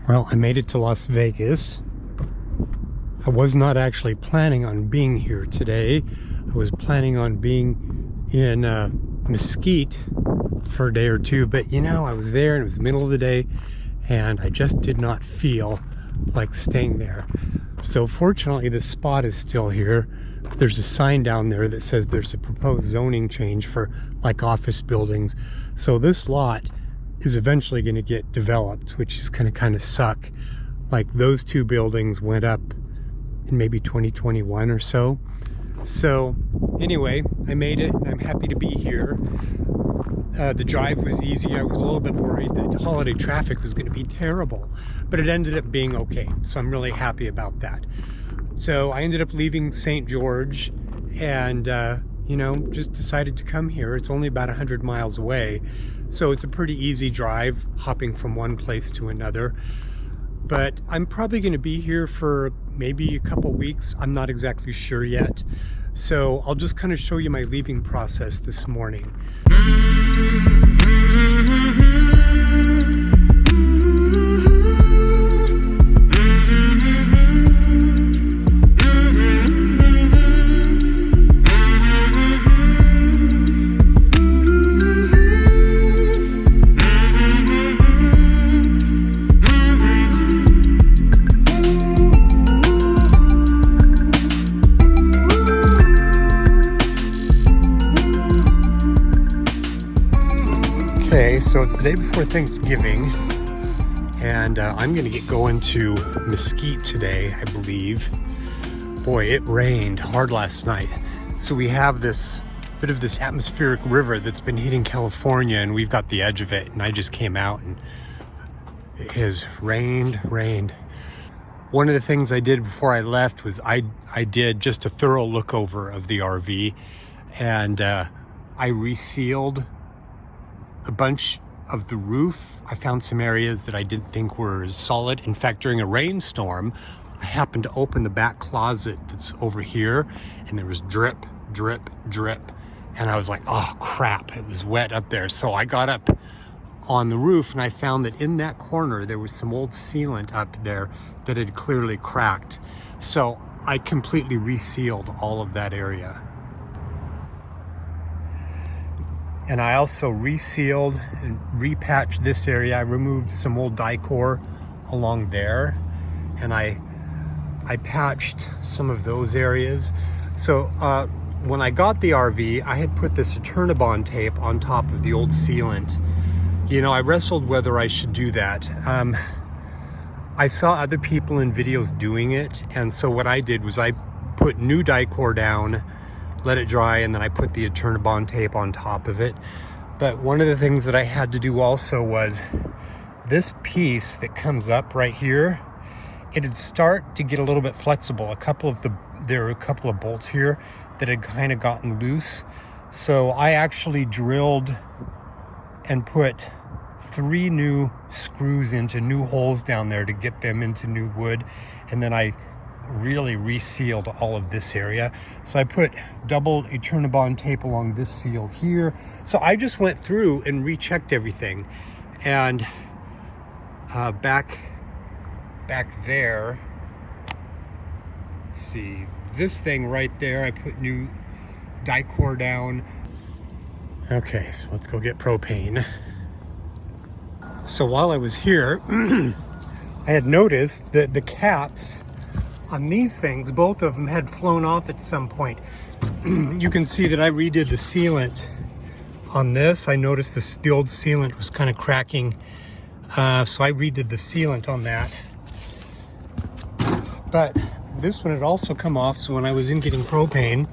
Well, I made it to Las Vegas. I was not actually planning on being here today. I was planning on being in Mesquite for a day or two, but you know, I was there and it was the middle of the day and I just did not feel like staying there. So fortunately, the spot is still here. There's a sign down there that says there's a proposed zoning change for like office buildings. So this lot is eventually going to get developed, which is going to kind of suck. Like those two buildings went up in maybe 2021 or so. So anyway, I made it and I'm happy to be here. The drive was easy. I was a little bit worried that holiday traffic was going to be terrible, but it ended up being okay. So I'm really happy about that. So I ended up leaving St. George and, you know, just decided to come here. It's only about 100 miles away. So it's a pretty easy drive, hopping from one place to another. But I'm probably going to be here for maybe a couple weeks. I'm not exactly sure yet. So I'll just kind of show you my leaving process this morning. Okay, so it's the day before Thanksgiving, and I'm going to get going to Mesquite today, I believe. Boy, it rained hard last night. So we have this bit of this atmospheric river that's been hitting California, and we've got the edge of it, and I just came out and it has rained. One of the things I did before I left was I did just a thorough look over of the RV, and I resealed a bunch of the roof. I found some areas that I didn't think were as solid. In fact, during a rainstorm, I happened to open the back closet that's over here, and there was drip. And I was like, oh crap, it was wet up there. So I got up on the roof and I found that in that corner, there was some old sealant up there that had clearly cracked. So I completely resealed all of that area. And I also resealed and repatched this area. I removed some old Dicor along there, and I patched some of those areas. So when I got the RV, I had put this Eternabond tape on top of the old sealant. You know, I wrestled whether I should do that. I saw other people in videos doing it, and so what I did was I put new Dicor down, let it dry, and then I put the Eternabond tape on top of it. But one of the things that I had to do also was this piece that comes up right here, it'd start to get a little bit flexible. There were a couple of bolts here that had kind of gotten loose. So I actually drilled and put 3 new screws into new holes down there to get them into new wood. And then I really resealed all of this area. So I put double Eternabond tape along this seal here. So I just went through and rechecked everything. And back there, let's see, this thing right there, I put new Dicor down. Okay, so let's go get propane. So while I was here, I had noticed that the caps on these things, both of them had flown off at some point. You can see that I redid the sealant on this. I noticed the old sealant was kind of cracking. So I redid the sealant on that. But this one had also come off, so when I was in getting propane,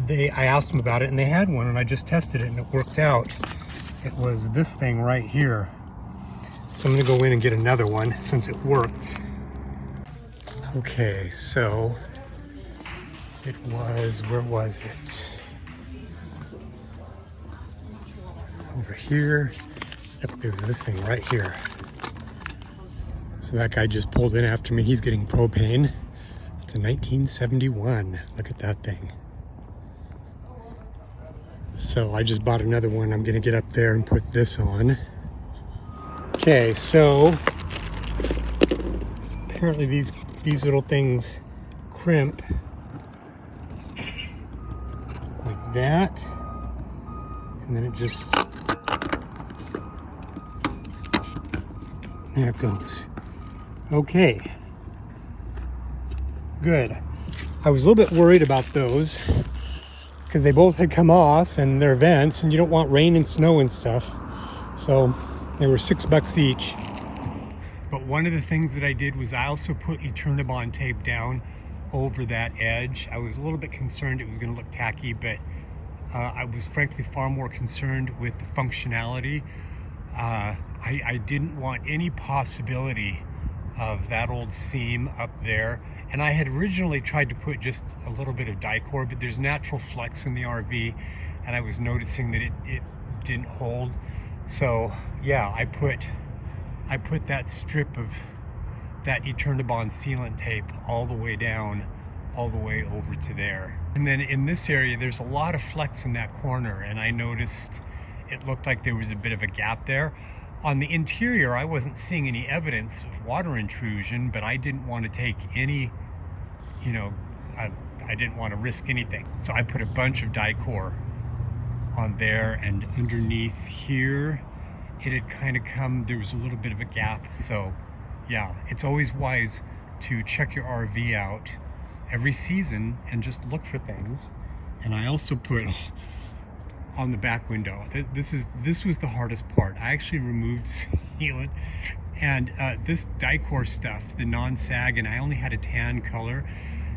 I asked them about it and they had one, and I just tested it and it worked out. It was this thing right here. So I'm gonna go in and get another one since it worked. Okay, so it was, where was it? It's over here. Yep, there was this thing right here. So that guy just pulled in after me. He's getting propane. It's a 1971. Look at that thing. So I just bought another one. I'm gonna get up there and put this on. Okay, so apparently these little things crimp like that, and then it just, there it goes. Okay, good. I was a little bit worried about those because they both had come off and they're vents, and you don't want rain and snow and stuff. So they were $6 each. But one of the things that I did was I also put Eternabond tape down over that edge. I was a little bit concerned it was going to look tacky, but I was frankly far more concerned with the functionality. I didn't want any possibility of that old seam up there. And I had originally tried to put just a little bit of Dicor, but there's natural flex in the RV, and I was noticing that it didn't hold. So yeah, I put that strip of that Eternabond sealant tape all the way down, all the way over to there. And then in this area, there's a lot of flex in that corner, and I noticed it looked like there was a bit of a gap there. On the interior, I wasn't seeing any evidence of water intrusion, but I didn't want to take any, you know, I didn't want to risk anything. So I put a bunch of Dicor on there, and underneath here, it had kind of come, there was a little bit of a gap. So yeah, it's always wise to check your RV out every season and just look for things. And I also put on the back window, this was the hardest part. I actually removed sealant, and this Dicor stuff, the non-sag, and I only had a tan color.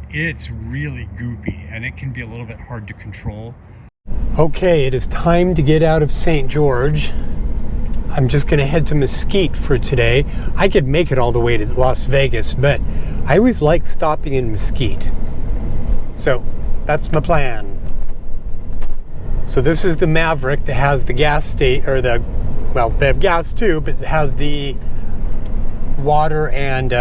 It's really goopy, and it can be a little bit hard to control. Okay, it is time to get out of St. George. I'm just gonna head to Mesquite for today. I could make it all the way to Las Vegas, but I always like stopping in Mesquite. So that's my plan. So this is the Maverick that has the gas station, or well, they have gas too, but it has the water and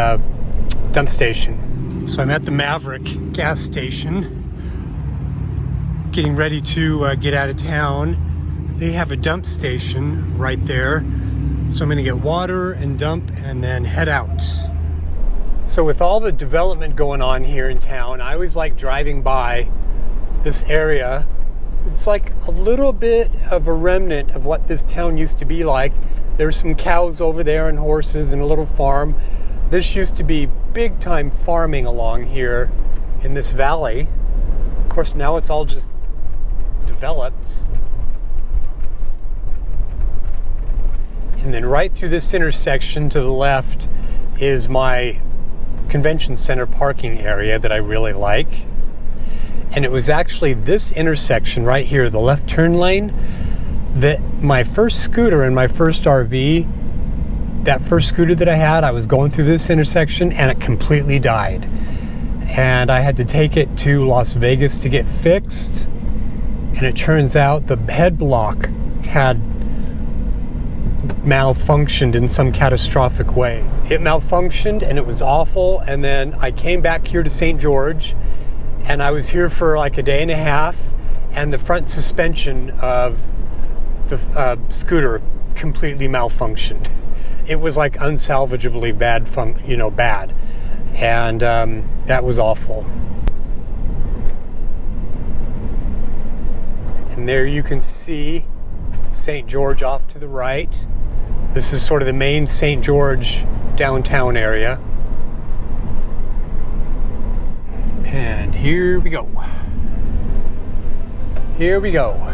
dump station. So I'm at the Maverick gas station, getting ready to get out of town. They have a dump station right there. So I'm gonna get water and dump and then head out. So with all the development going on here in town, I always like driving by this area. It's like a little bit of a remnant of what this town used to be like. There's some cows over there and horses and a little farm. This used to be big time farming along here in this valley. Of course, now it's all just developed. And then right through this intersection to the left is my convention center parking area that I really like. And it was actually this intersection right here, the left turn lane, that my first scooter in my first RV, that first scooter that I had, I was going through this intersection and it completely died. And I had to take it to Las Vegas to get fixed. And it turns out the head block had malfunctioned in some catastrophic way. It malfunctioned and it was awful. And then I came back here to St. George, and I was here for like a day and a half, and the front suspension of the scooter completely malfunctioned. It was like unsalvageably bad, bad. And that was awful. And there you can see St. George off to the right. This is sort of the main St. George downtown area. And here we go. Here we go.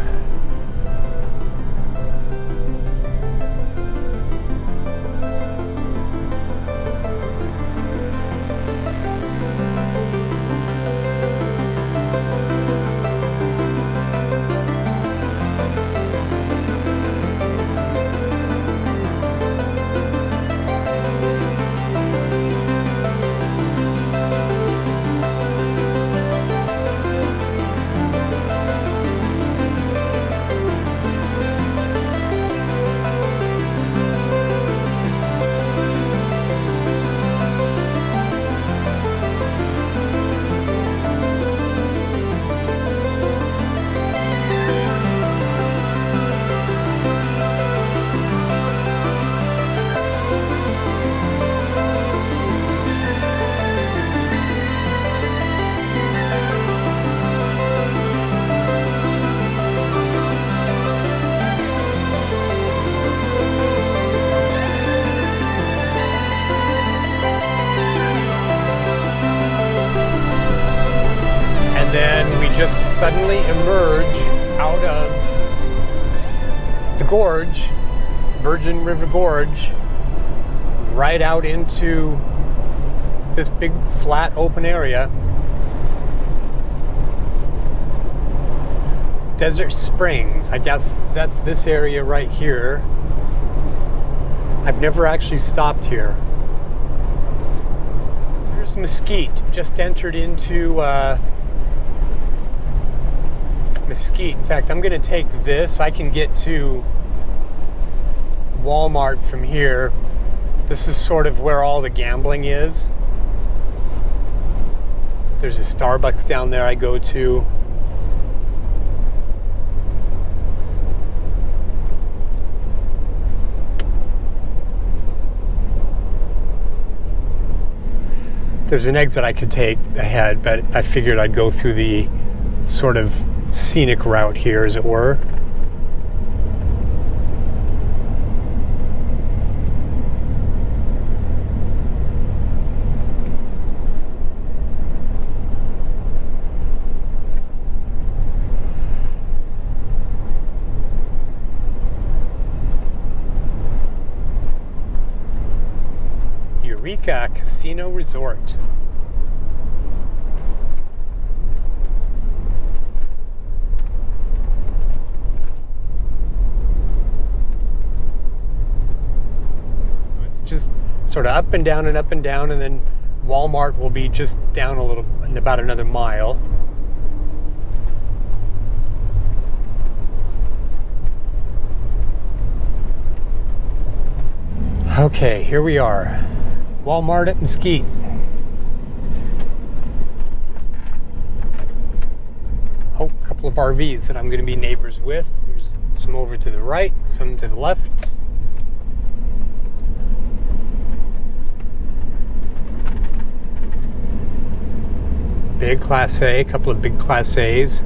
just suddenly emerge out of the gorge, Virgin River Gorge, right out into this big flat open area. Desert Springs, I guess that's this area right here. I've never actually stopped here. Here's Mesquite, just entered into Mesquite. In fact, I'm going to take this. I can get to Walmart from here. This is sort of where all the gambling is. There's a Starbucks down there I go to. There's an exit I could take ahead, but I figured I'd go through the sort of scenic route here, as it were. Eureka Casino Resort. It's just sort of up and down and up and down, and then Walmart will be just down a little, in about another mile. Okay, here we are. Walmart at Mesquite. Oh, a couple of RVs that I'm going to be neighbors with. There's some over to the right, some to the left. Big Class A, a couple of big Class A's.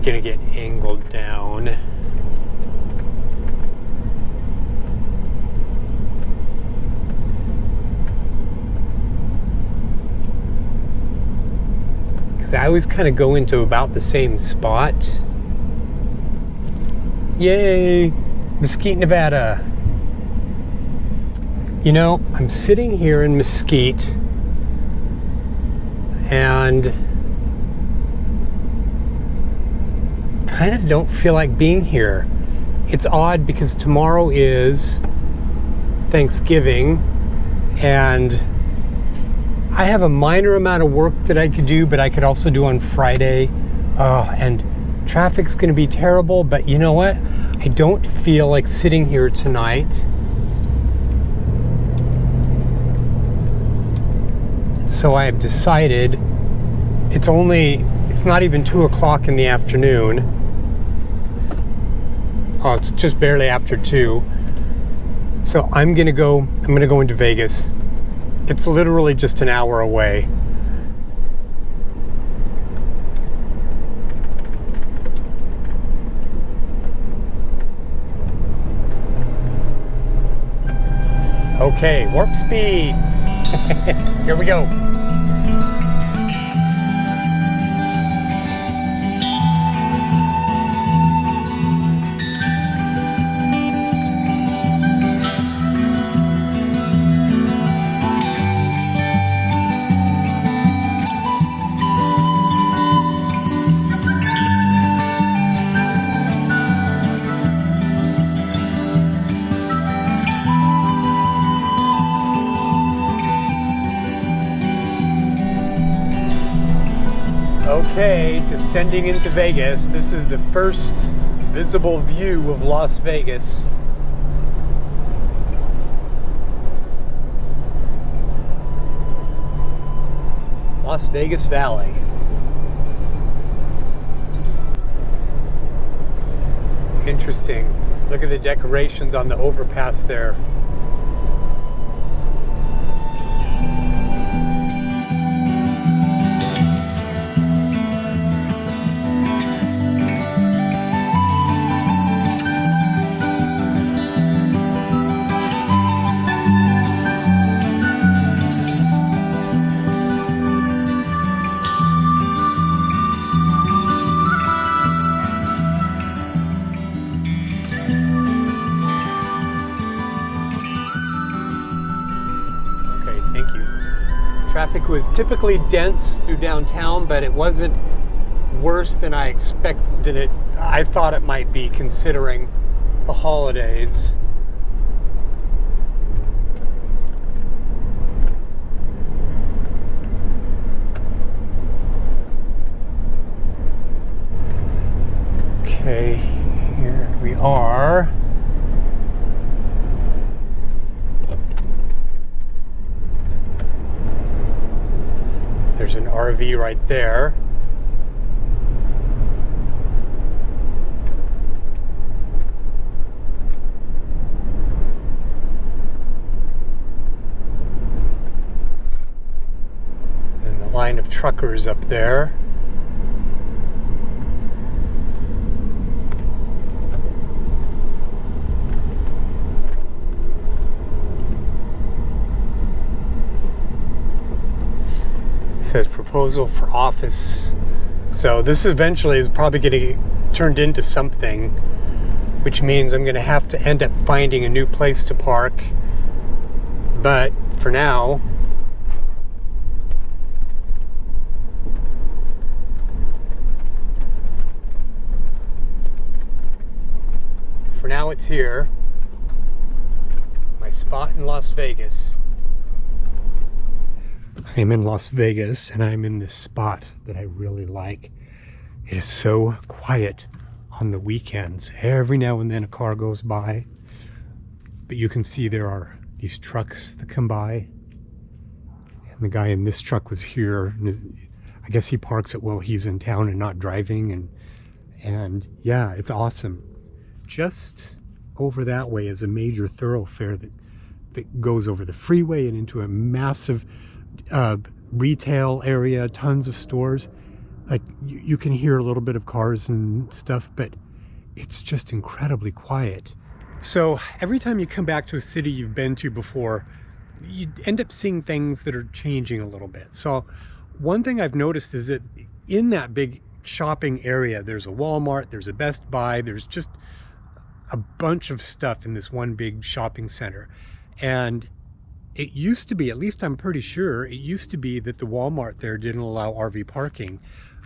Gonna get angled down. Because I always kind of go into about the same spot. Yay! Mesquite, Nevada. You know, I'm sitting here in Mesquite and kind of don't feel like being here. It's odd because tomorrow is Thanksgiving and I have a minor amount of work that I could do, but I could also do on Friday. And traffic's going to be terrible, but you know what? I don't feel like sitting here tonight. So I have decided it's not even 2 o'clock in the afternoon. Oh, it's just barely after 2. So I'm gonna go into Vegas. It's literally just an hour away. Okay, warp speed. Here we go. Okay, descending into Vegas. This is the first visible view of Las Vegas. Las Vegas Valley. Interesting. Look at the decorations on the overpass there. Traffic was typically dense through downtown, but it wasn't worse than I expected I thought it might be, considering the holidays. Okay, here we are. There's an RV right there. And the line of truckers up there. Says proposal for office. So this eventually is probably going to get turned into something, which means I'm going to have to end up finding a new place to park. But for now, it's here. My spot in Las Vegas. I'm in Las Vegas, and I'm in this spot that I really like. It is so quiet on the weekends. Every now and then a car goes by, but you can see there are these trucks that come by. And the guy in this truck was here. I guess he parks it while he's in town and not driving. And yeah, it's awesome. Just over that way is a major thoroughfare that goes over the freeway and into a massive retail area, tons of stores. Like you can hear a little bit of cars and stuff, but it's just incredibly quiet. So every time you come back to a city you've been to before, you end up seeing things that are changing a little bit. So one thing I've noticed is that in that big shopping area, there's a Walmart, there's a Best Buy, there's just a bunch of stuff in this one big shopping center. And it used to be, at least I'm pretty sure, it used to be that the Walmart there didn't allow RV parking.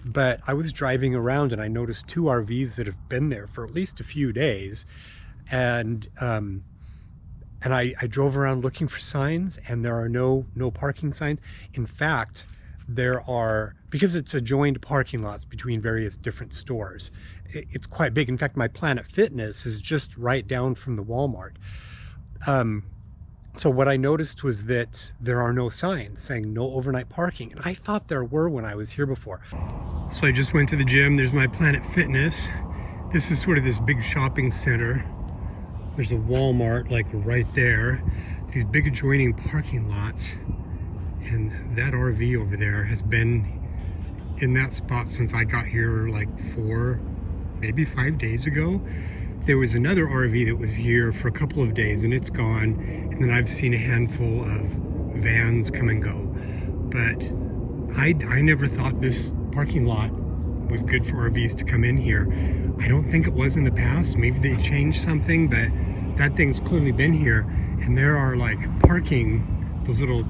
But I was driving around and I noticed two RVs that have been there for at least a few days. And I drove around looking for signs, and there are no parking signs. In fact, there are, because it's adjoined parking lots between various different stores, it's quite big. In fact, my Planet Fitness is just right down from the Walmart. So what I noticed was that there are no signs saying no overnight parking. And I thought there were when I was here before. So I just went to the gym. There's my Planet Fitness. This is sort of this big shopping center. There's a Walmart like right there. These big adjoining parking lots. And that RV over there has been in that spot since I got here like 4, maybe 5 days ago. There was another RV that was here for a couple of days and it's gone. And then I've seen a handful of vans come and go. But I never thought this parking lot was good for RVs to come in here. I don't think it was in the past. Maybe they changed something, but that thing's clearly been here. And there are like those little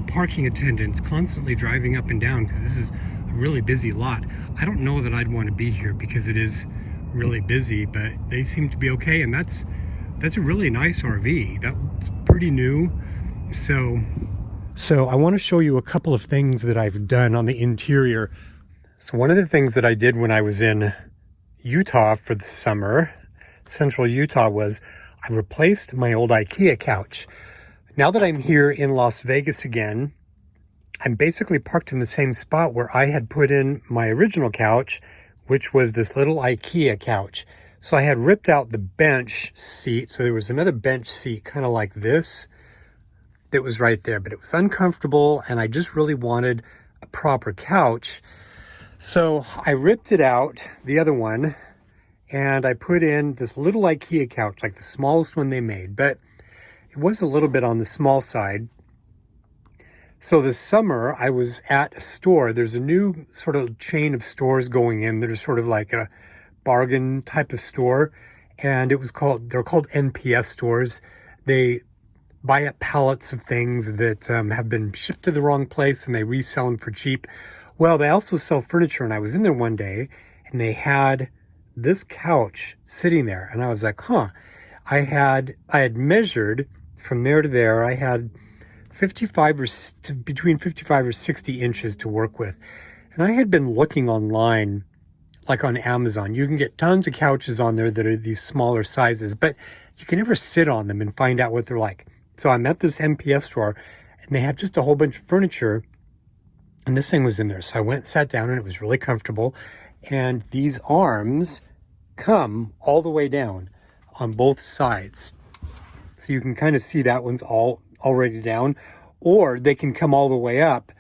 parking attendants constantly driving up and down because this is a really busy lot. I don't know that I'd want to be here because it is really busy, but they seem to be okay. And that's a really nice RV. That's pretty new. So I want to show you a couple of things that I've done on the interior. So one of the things that I did when I was in Utah for the summer, central Utah, was I replaced my old IKEA couch. Now that I'm here in Las Vegas again, I'm basically parked in the same spot where I had put in my original couch, which was this little IKEA couch. So I had ripped out the bench seat. So there was another bench seat kind of like this that was right there, but it was uncomfortable and I just really wanted a proper couch. So I ripped it out, the other one, and I put in this little IKEA couch, like the smallest one they made, but it was a little bit on the small side. So this summer I was at a store. There's a new sort of chain of stores going in that are sort of like a bargain type of store. And they're called NPS stores. They buy up pallets of things that have been shipped to the wrong place and they resell them for cheap. Well, they also sell furniture, and I was in there one day and they had this couch sitting there, and I was like, huh. I had measured from there to there. I had between 55 or 60 inches to work with. And I had been looking online, like on Amazon. You can get tons of couches on there that are these smaller sizes, but you can never sit on them and find out what they're like. So I'm at this MPF store, and they have just a whole bunch of furniture, and this thing was in there. So I went, sat down, and it was really comfortable. And these arms come all the way down on both sides. So you can kind of see that one's already down, or they can come all the way up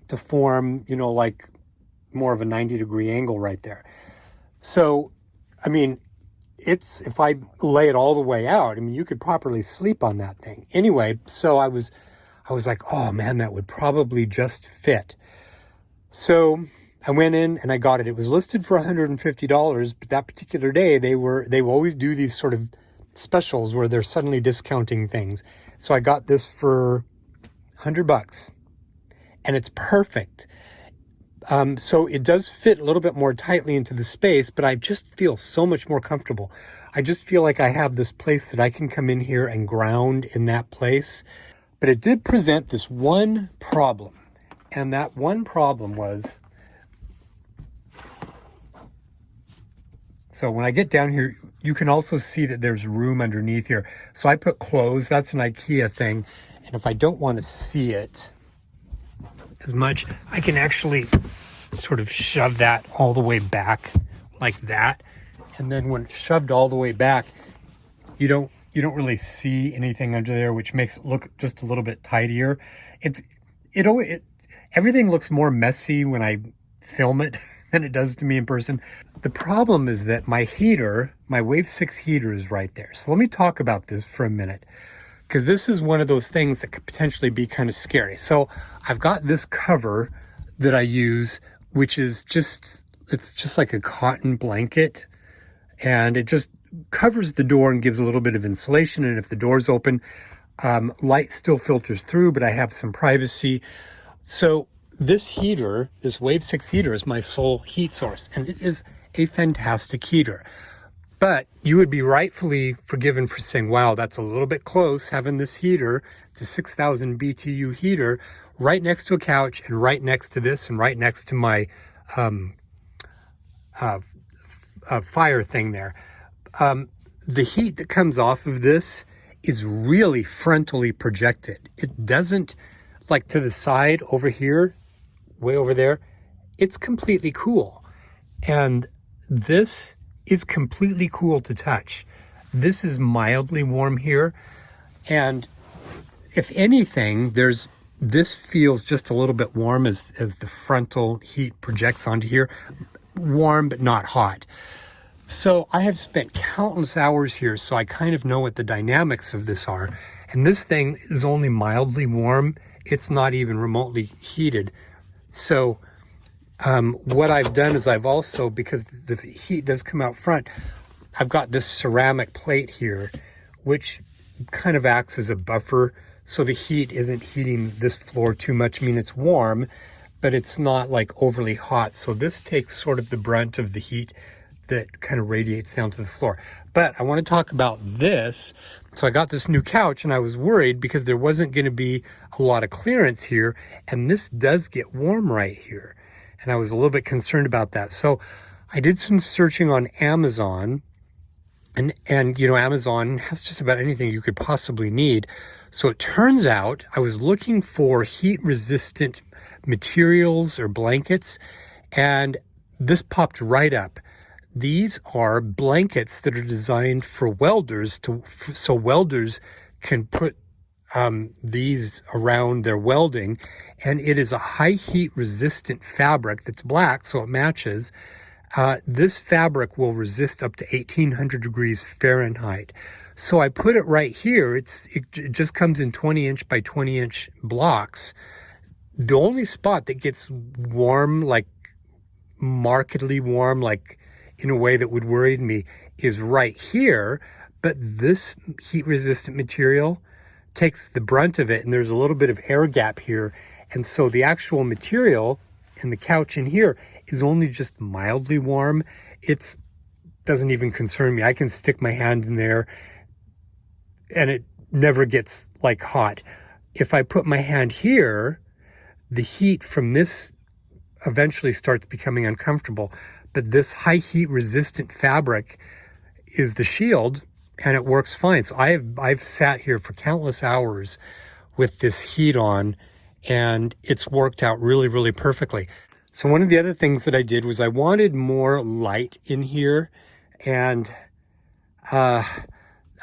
to form, like more of a 90-degree angle right there. So, I mean, if I lay it all the way out, you could properly sleep on that thing. Anyway, so I was like, oh man, that would probably just fit. So I went in and I got it. It was listed for $150, but that particular day they will always do these sort of specials where they're suddenly discounting things. So I got this for $100, and it's perfect. So it does fit a little bit more tightly into the space, but I just feel so much more comfortable. I just feel like I have this place that I can come in here and ground in that place. But it did present this one problem. And that one problem was, so when I get down here, you can also see that there's room underneath here. So I put clothes. That's an IKEA thing. And if I don't want to see it as much, I can actually sort of shove that all the way back like that. And then when it's shoved all the way back, you don't really see anything under there, which makes it look just a little bit tidier. Everything looks more messy when I film it than it does to me in person. The problem is that my heater, my Wave 6 heater, is right there. So let me talk about this for a minute, because this is one of those things that could potentially be kind of scary. So I've got this cover that I use, which is it's just like a cotton blanket, and it just covers the door and gives a little bit of insulation. And if the door's open, light still filters through, but I have some privacy. So this heater, this Wave 6 heater, is my sole heat source, and it is a fantastic heater. But you would be rightfully forgiven for saying, wow, that's a little bit close, having this heater, it's a 6,000 BTU heater, right next to a couch and right next to this and right next to my fire thing there. The heat that comes off of this is really frontally projected. It doesn't, like to the side over here, way over there, it's completely cool. And this is completely cool to touch. This is mildly warm here. And if anything, this feels just a little bit warm as the frontal heat projects onto here. Warm, but not hot. So I have spent countless hours here, so I kind of know what the dynamics of this are. And this thing is only mildly warm. It's not even remotely heated. So what I've done is I've also, because the heat does come out front, I've got this ceramic plate here, which kind of acts as a buffer. So the heat isn't heating this floor too much. It's warm, but it's not like overly hot. So this takes sort of the brunt of the heat that kind of radiates down to the floor. But I want to talk about this. So I got this new couch, and I was worried because there wasn't going to be a lot of clearance here. And this does get warm right here. And I was a little bit concerned about that. So I did some searching on Amazon, and Amazon has just about anything you could possibly need. So it turns out I was looking for heat resistant materials or blankets, and this popped right up. These are blankets that are designed for welders so welders can put these around their welding, and it is a high heat resistant fabric that's black, so it matches. This fabric will resist up to 1800 degrees Fahrenheit. So I put it right here. It just comes in 20 inch by 20 inch blocks. The only spot that gets warm, like markedly warm, like in a way that would worry me, is right here. But this heat resistant material, takes the brunt of it, and there's a little bit of air gap here. And so the actual material in the couch in here is only just mildly warm. It doesn't even concern me. I can stick my hand in there and it never gets like hot. If I put my hand here, the heat from this eventually starts becoming uncomfortable. But this high heat resistant fabric is the shield, and it works fine. So I've sat here for countless hours with this heat on, and it's worked out really, really perfectly. So one of the other things that I did was I wanted more light in here, and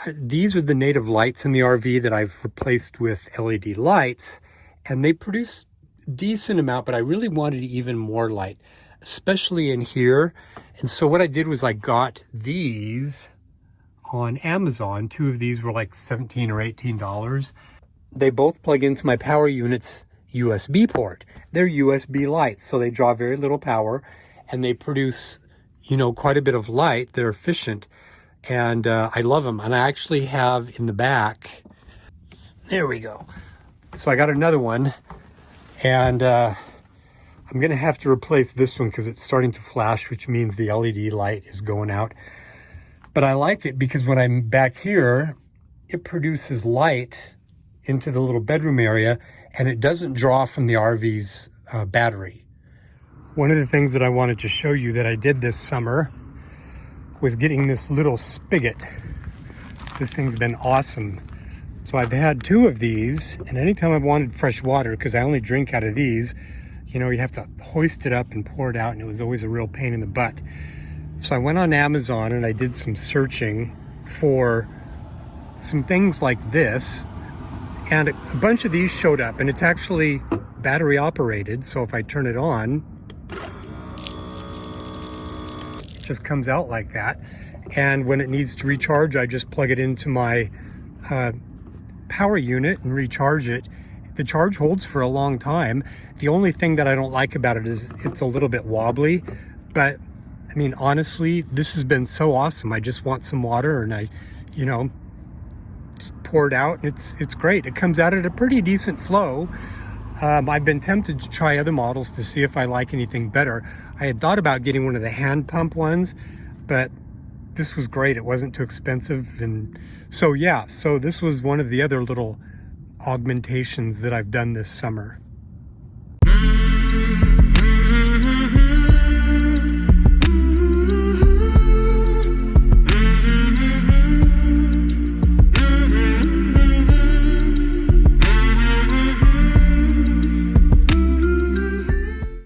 these are the native lights in the RV that I've replaced with LED lights, and they produce a decent amount, but I really wanted even more light, especially in here. And so what I did was I got these on Amazon. 2 of these were like $17 or $18. They both plug into my power unit's USB port. They're USB lights, so they draw very little power, and they produce, quite a bit of light. They're efficient, and I love them. And I actually have in the back, there we go. So I got another one, and I'm gonna have to replace this one because it's starting to flash, which means the LED light is going out. But I like it because when I'm back here, it produces light into the little bedroom area, and it doesn't draw from the RV's battery. One of the things that I wanted to show you that I did this summer was getting this little spigot. This thing's been awesome. So I've had 2 of these, and anytime I've wanted fresh water, because I only drink out of these, you have to hoist it up and pour it out, and it was always a real pain in the butt. So I went on Amazon and I did some searching for some things like this, and a bunch of these showed up, and it's actually battery operated. So if I turn it on, it just comes out like that. And when it needs to recharge, I just plug it into my power unit and recharge it. The charge holds for a long time. The only thing that I don't like about it is it's a little bit wobbly, but I mean, honestly, this has been so awesome. I just want some water, and I, just pour it out, and it's great. It comes out at a pretty decent flow. I've been tempted to try other models to see if I like anything better. I had thought about getting one of the hand pump ones, but this was great. It wasn't too expensive. And so, yeah, so this was one of the other little augmentations that I've done this summer.